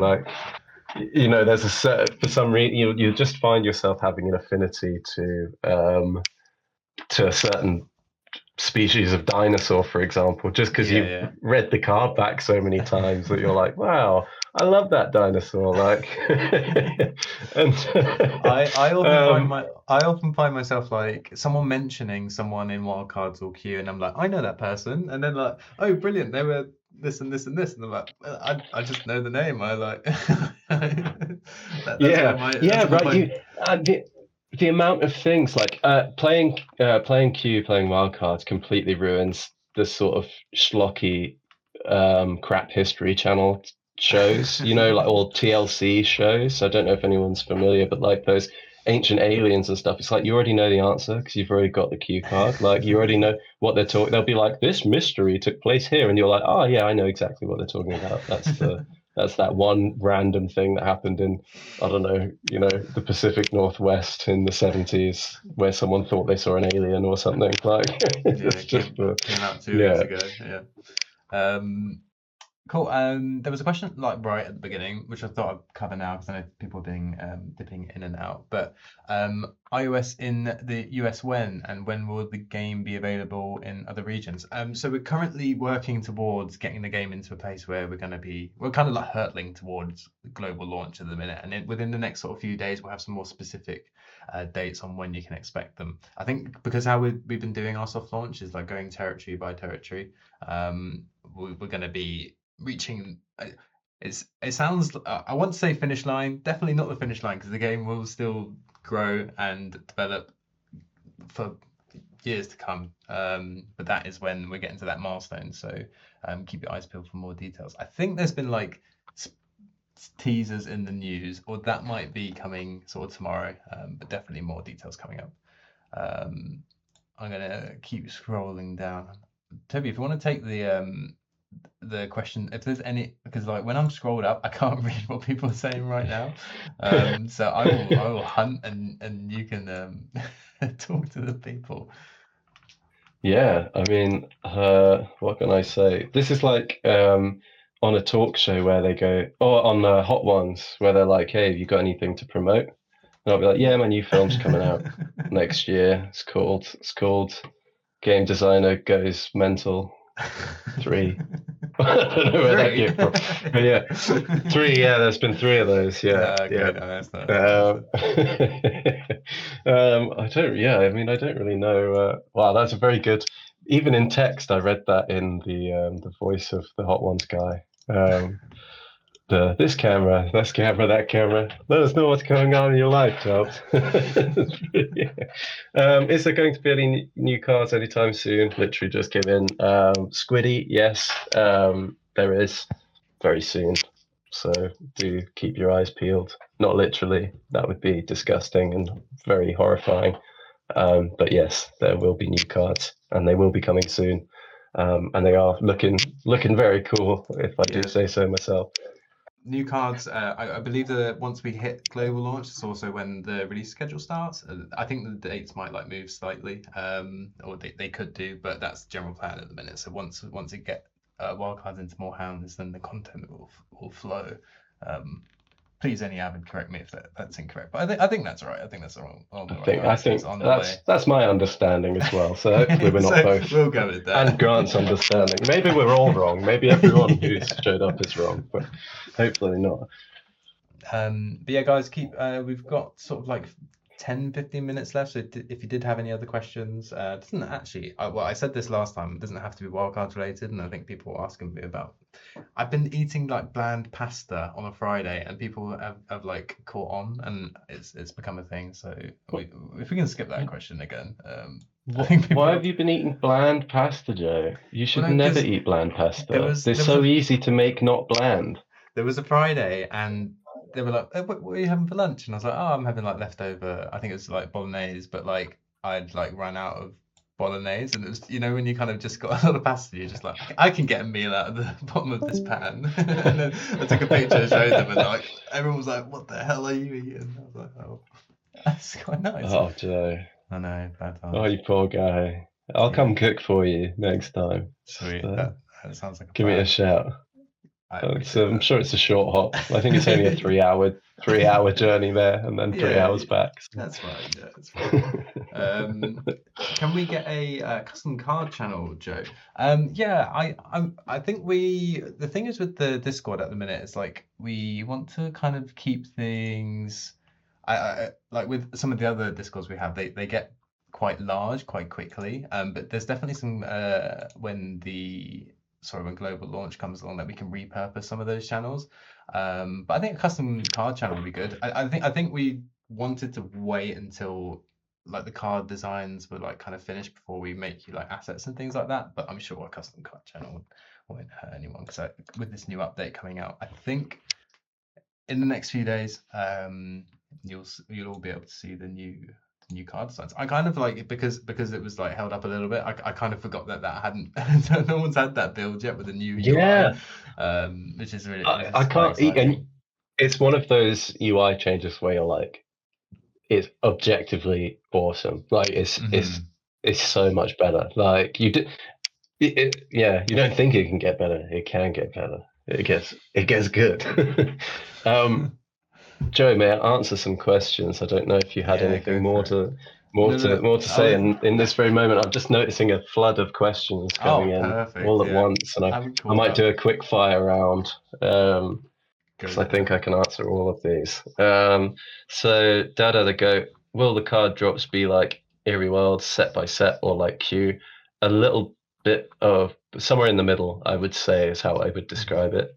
for some reason you just find yourself having an affinity to a certain species of dinosaur, for example, just because Yeah, you've yeah. read the card back so many times that you're like, wow, I love that dinosaur. Like, and I often find myself like someone mentioning someone in wildcards or queue, and I'm like, I know that person, and then like, oh, brilliant, they were this and this and this, and I'm like, I just know the name. I like that's where yeah, that's where right. my The amount of things like playing Q, playing wildcards completely ruins the sort of schlocky crap history channel shows, like all TLC shows. I don't know if anyone's familiar, but like those ancient aliens and stuff, it's like you already know the answer because you've already got the cue card. Like you already know what they're talking. They'll be like, "This mystery took place here," and you're like, "Oh yeah, I know exactly what they're talking about. That's that one random thing that happened in, I don't know, the Pacific Northwest in the 70s where someone thought they saw an alien or something. Like yeah, it's it just came out 2 weeks yeah. ago. Yeah. Um, Cool. There was a question like right at the beginning, which I thought I'd cover now because I know people are being dipping in and out. But iOS in the US when, and when will the game be available in other regions? So we're currently working towards getting the game into a place where we're kind of like hurtling towards global launch at the minute, and within the next sort of few days we'll have some more specific dates on when you can expect them. I think because how we've been doing our soft launch is like going territory by territory. We're going to be reaching it sounds I want to say finish line, definitely not the finish line because the game will still grow and develop for years to come, but that is when we're getting to that milestone, so keep your eyes peeled for more details. I think there's been like teasers in the news, or that might be coming sort of tomorrow, but definitely more details coming up. I'm gonna keep scrolling down. Toby, if you want to take the question, if there's any, because like when I'm scrolled up I can't read what people are saying right now, so I will hunt and you can talk to the people. Yeah, I mean, what can I say? This is like on a talk show where they go, or on Hot Ones where they're like, "Hey, have you got anything to promote?" And I'll be like, "Yeah, my new film's coming out next year. It's called Game Designer Goes Mental 3." I don't know where that Three. came from, but yeah, 3. Yeah, there's been 3 of those. Yeah, yeah. Okay, no, that's not. I don't. Yeah, I mean, I don't really know. Wow, that's a very good. Even in text, I read that in the voice of the Hot Ones guy. This camera, that camera. Let us know what's going on in your life, Jobs. Is there going to be any new cars anytime soon? Literally just came in. Squiddy, yes, there is. very soon. So do keep your eyes peeled. Not literally, that would be disgusting and very horrifying. But yes, there will be new cards, and they will be coming soon. And they are looking very cool, if I do say so myself. New cards, I believe that once we hit global launch, it's also when the release schedule starts. I think the dates might like move slightly, or they could do, but that's the general plan at the minute. So once it get wildcards into more hands, then the content will flow. Please, any Avid, correct me if that's incorrect. But I think that's right. I think that's I think that's my understanding as well. So hopefully we're not both. We'll go with that. And Grant's understanding. Maybe we're all wrong. Maybe everyone who's showed up is wrong, but hopefully not. But yeah, guys, we've got sort of like 10-15 minutes left. So if you did have any other questions, it doesn't actually. Well, I said this last time. It doesn't have to be wildcards related, and I think people were asking me about. I've been eating like bland pasta on a Friday, and people have like caught on, and it's become a thing. So if we can skip that question again. Why have you been eating bland pasta, Joe? You should never eat bland pasta. They're so easy to make not bland. There was a Friday, and they were like, oh, what are you having for lunch? And I was like, oh, I'm having like leftover, I think it was like bolognese, but like I'd like run out of bolognese, and it was, when you kind of just got a lot of pasta, you're just like, I can get a meal out of the bottom of this pan. And then I took a picture and showed them, and like everyone was like, what the hell are you eating? I was like, oh, that's quite nice. Oh, Joe. I know, bad times. Oh, you poor guy. I'll come cook for you next time. Sweet. That sounds like a give me a shout. I'm sure it's a short hop. I think it's only a 3-hour journey there, and then 3 hours back. So. That's right. Yeah, that's right. Can we get a custom card channel, Joe? Yeah, I think the thing is with the Discord at the minute is like we want to kind of keep things. I like with some of the other Discords we have, they get quite large quite quickly. But there's definitely some when global launch comes along that we can repurpose some of those channels. But I think a custom card channel would be good. I think we wanted to wait until like the card designs were like kind of finished before we make you like assets and things like that. But I'm sure a custom card channel won't hurt anyone, because with this new update coming out, I think in the next few days, you'll all be able to see the new card designs. I kind of like it because it was like held up a little bit. I kind of forgot that hadn't no one's had that build yet with the new UI, which is really. I can't eat, and it's one of those UI changes where you're like, it's objectively awesome. Like it's so much better. Like you don't think it can get better. It can get better. It gets good. Joe, may I answer some questions? I don't know if you had anything more to say. And in this very moment, I'm just noticing a flood of questions coming in all at once, and I might do a quick fire round because I think I can answer all of these. So, Dada the Goat, will the card drops be like Eerie World, set by set, or like Q? A little bit of somewhere in the middle, I would say, is how I would describe it.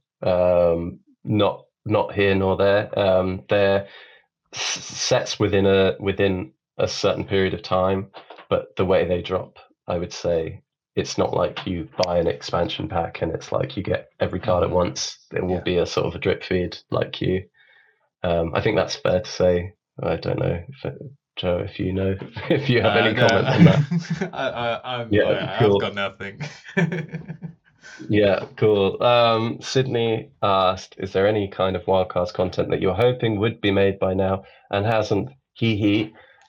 Not here nor there. They're sets within a certain period of time, but the way they drop, I would say, it's not like you buy an expansion pack and it's like you get every card at once. There will be a sort of a drip feed like you. I think that's fair to say. I don't know, Joe, if you know, if you have any comment on that. I've got nothing. Yeah, cool. Sydney asked, is there any kind of wildcards content that you're hoping would be made by now and hasn't?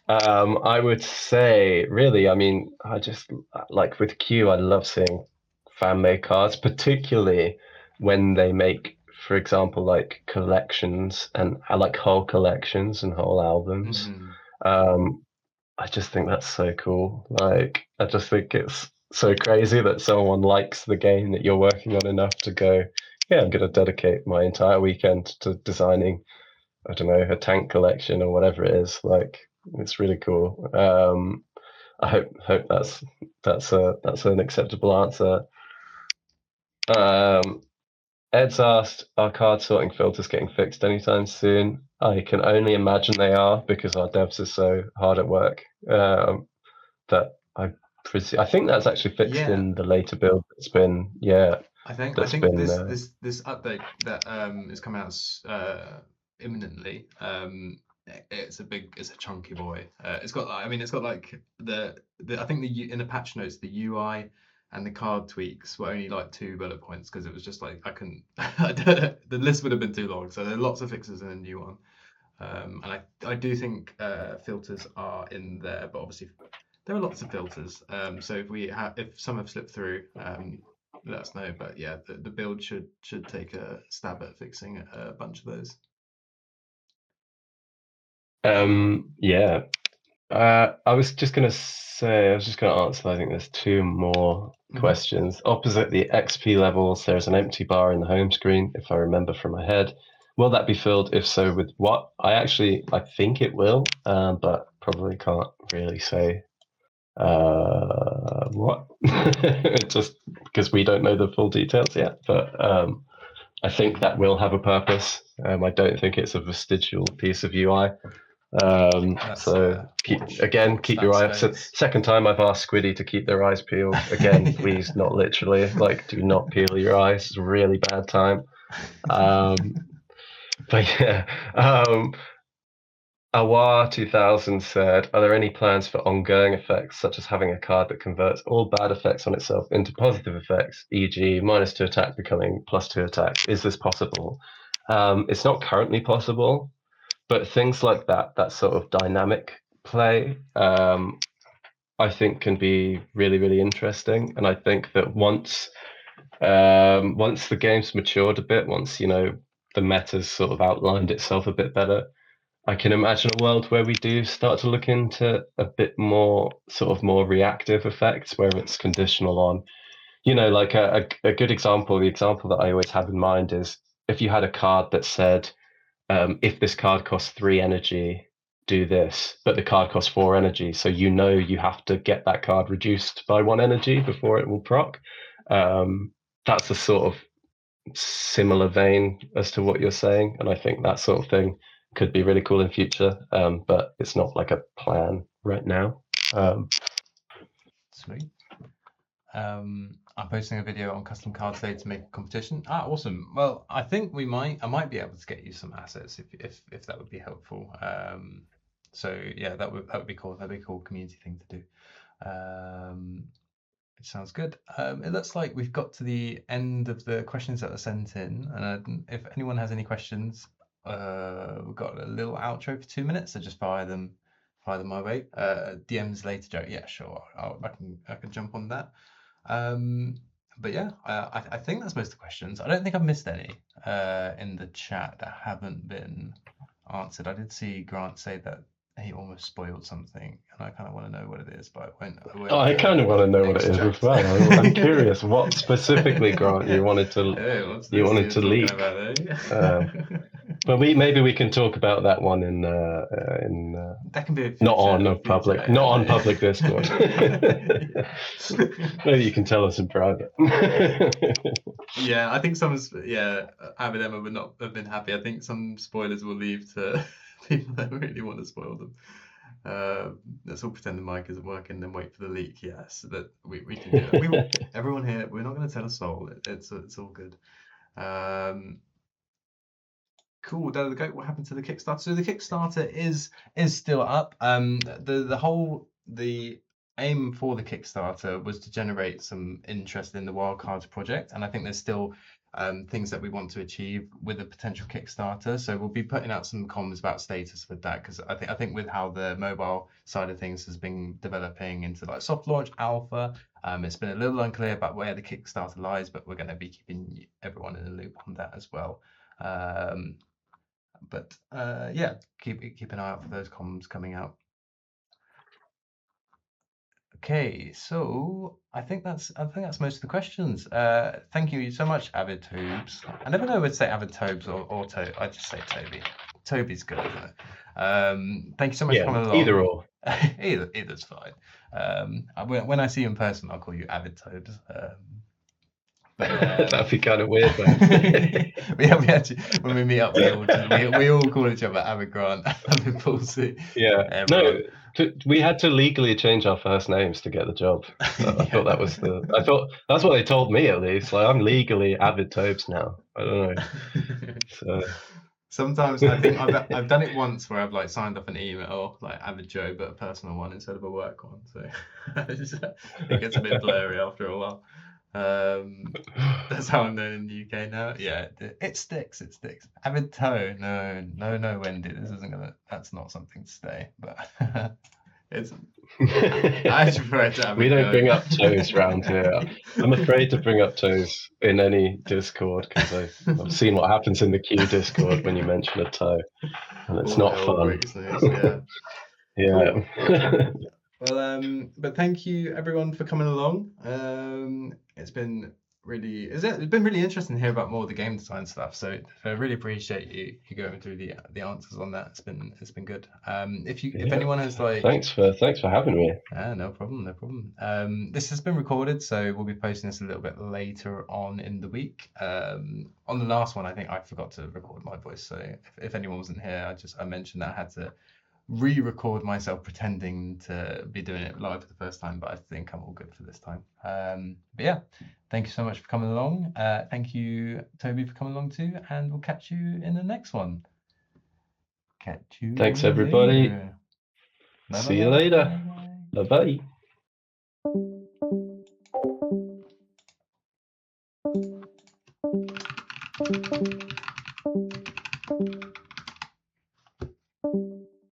I would say, really, I mean, I just, like with Q, I love seeing fan-made cards, particularly when they make, for example, like collections, and I like whole collections and whole albums. I just think that's so cool. Like, I just think it's so crazy that someone likes the game that you're working on enough to go, yeah, I'm going to dedicate my entire weekend to designing, I don't know, a tank collection or whatever it is. Like, it's really cool. I hope that's an acceptable answer. Ed's asked, are card sorting filters getting fixed anytime soon? I can only imagine they are, because our devs are so hard at work that I think that's actually fixed in the later build. It's been, I that's think been this update that is coming out imminently. It's a chunky boy. It's got I mean it's got like the I think in the patch notes the UI and the card tweaks were only like 2 bullet points because it was just like I couldn't the list would have been too long. So there are lots of fixes in the new one. And I do think filters are in there, but obviously there are lots of filters. So if some have slipped through, let us know. But yeah, the build should take a stab at fixing a bunch of those. yeah. I was just gonna answer. I think there's two more questions. Opposite the XP levels, there's an empty bar in the home screen, if I remember from my head. Will that be filled? If so, with what? I think it will, but probably can't really say what. Just because we don't know the full details yet. But I think that will have a purpose. I don't think it's a vestigial piece of UI. So keep your eye. So second time I've asked Squiddy to keep their eyes peeled. Again, Yeah. please, not literally. Like, do not peel your eyes. It's a really bad time. But yeah. Awar 2000 said, "Are there any plans for ongoing effects, such as having a card that converts all bad effects on itself into positive effects, e.g., -2 attack becoming +2 attack? Is this possible?" It's not currently possible. But things like that sort of dynamic play, I think can be really, really interesting. And I think that once the game's matured a bit, once the meta's sort of outlined itself a bit better, I can imagine a world where we do start to look into a bit more sort of more reactive effects, where it's conditional on, like a good example. The example that I always have in mind is if you had a card that said, if this card costs 3 energy, do this, but the card costs 4 energy, so you have to get that card reduced by 1 energy before it will proc. That's a sort of similar vein as to what you're saying, and I think that sort of thing could be really cool in future, but it's not like a plan right now. Sweet. I'm posting a video on custom cards today to make a competition. Awesome. Well, I think I might be able to get you some assets if that would be helpful. So yeah, that would be cool. That'd be a cool community thing to do. It sounds good. It looks like we've got to the end of the questions that are sent in, and if anyone has any questions, we've got a little outro for 2 minutes, so just fire them my way. DMs later, Joe. Yeah, sure. I can jump on that. But yeah, I think that's most of the questions. I don't think I've missed any in the chat that haven't been answered. I did see Grant say that he almost spoiled something, and I kind of want to know what it is, but I won't I kind of want to know what it is as well. I'm curious what specifically, Grant, you wanted to leak. But maybe we can talk about that one in that can be a future, not on public Discord. Maybe you can tell us in private. Yeah, I think Avid Emma would not have been happy. I think some spoilers will leave to people that really want to spoil them. Let's all pretend the mic isn't working, then wait for the leak. Yes, that we can do that. Everyone here, we're not going to tell a soul. It's all good. Cool. What happened to the Kickstarter? So the Kickstarter is still up. The aim for the Kickstarter was to generate some interest in the Wildcards project, and I think there's still things that we want to achieve with a potential Kickstarter. So we'll be putting out some comms about status with that, because I think with how the mobile side of things has been developing into like soft launch alpha, it's been a little unclear about where the Kickstarter lies, but we're going to be keeping everyone in the loop on that as well. But yeah, keep an eye out for those comms coming out. Okay, so I think that's most of the questions. Thank you so much, AvidTobes. I never know whether to say AvidTobes or I just say Toby. Toby's good, isn't it? Thank you so much for coming along. Either or. Either's fine. When I see you in person, I'll call you AvidTobes. But That'd be kind of weird, though. we actually, when we meet up, we all call each other Avid Grant, Avid Palsy. Yeah. No, Everyone. we had to legally change our first names to get the job. I thought that was Yeah. I thought that's what they told me, at least. Like, I'm legally AvidTobes now. I don't know. So Sometimes I think I've done it once where I've like signed off an email like Avid Joe, but a personal one instead of a work one. So it gets a bit blurry after a while. That's how I'm known in the UK now. Yeah, it sticks. It sticks. Avid Toe. No, Wendy. This isn't gonna. That's not something to stay. But it's. I actually prefer it to We Avid don't Go. bring up toes round here. I'm afraid to bring up toes in any Discord because I've seen what happens in the Q Discord when you mention a toe, and it's All not hell fun. breaks loose. Yeah. Cool. Yeah. Well, but thank you everyone for coming along. It's been it's been really interesting to hear about more of the game design stuff. So I really appreciate you going through the answers on that. It's been good. If Yeah. anyone has like Thanks for having me. no problem, no problem. This has been recorded, so we'll be posting this a little bit later on in the week. On the last one, I think I forgot to record my voice, so if anyone wasn't here, I mentioned that I had to re-record myself pretending to be doing it live for the first time, but I think I'm all good for this time. But yeah, thank you so much for coming along. Thank you, Toby, for coming along too, and we'll catch you in the next one. Catch you Thanks, everybody. later. See you later. Bye bye.